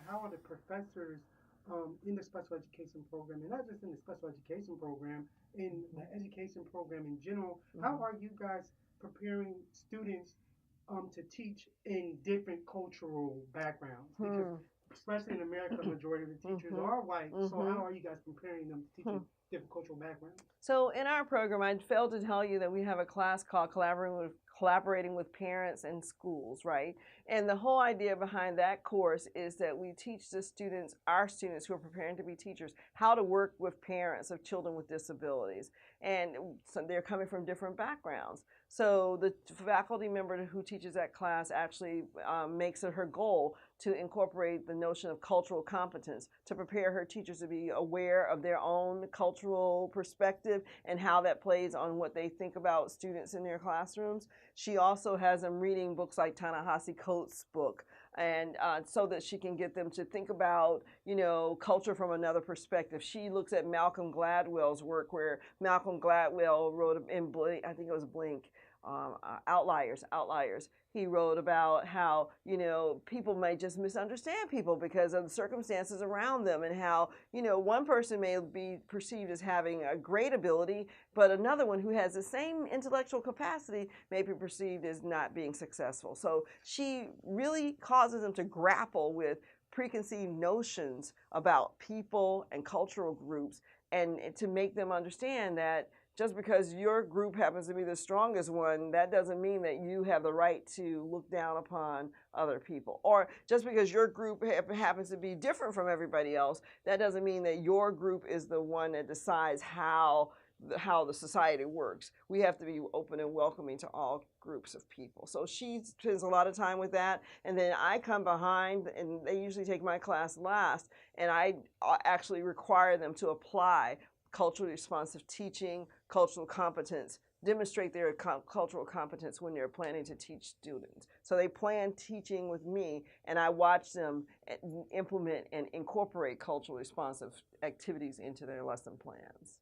How are the professors in the special education program, and not just in the special education program, in the education program in general? How are you guys preparing students to teach in different cultural backgrounds? Because especially in America, the majority of the teachers are white. So how are you guys preparing them to teach in different cultural backgrounds? So in our program, I failed to tell you that we have a class called collaborating with parents and schools, right? And the whole idea behind that course is that we teach the students, our students who are preparing to be teachers, how to work with parents of children with disabilities. And so they're coming from different backgrounds. So the faculty member who teaches that class actually makes it her goal to incorporate the notion of cultural competence to prepare her teachers to be aware of their own cultural perspective and how that plays on what they think about students in their classrooms. She also has them reading books like Ta-Nehisi Coates' book, and so that she can get them to think about, culture from another perspective. She looks at Malcolm Gladwell's work, where Malcolm Gladwell wrote in Blink, I think it was Blink, Outliers. He wrote about how, people may just misunderstand people because of the circumstances around them, and how, one person may be perceived as having a great ability, but another one who has the same intellectual capacity may be perceived as not being successful. So she really causes them to grapple with preconceived notions about people and cultural groups, and to make them understand that just because your group happens to be the strongest one, that doesn't mean that you have the right to look down upon other people. Or just because your group happens to be different from everybody else, that doesn't mean that your group is the one that decides how the society works. We have to be open and welcoming to all groups of people. So she spends a lot of time with that, and then I come behind, and they usually take my class last, and I actually require them to apply culturally responsive teaching, cultural competence, demonstrate their cultural competence when they're planning to teach students. So they plan teaching with me, and I watch them implement and incorporate culturally responsive activities into their lesson plans.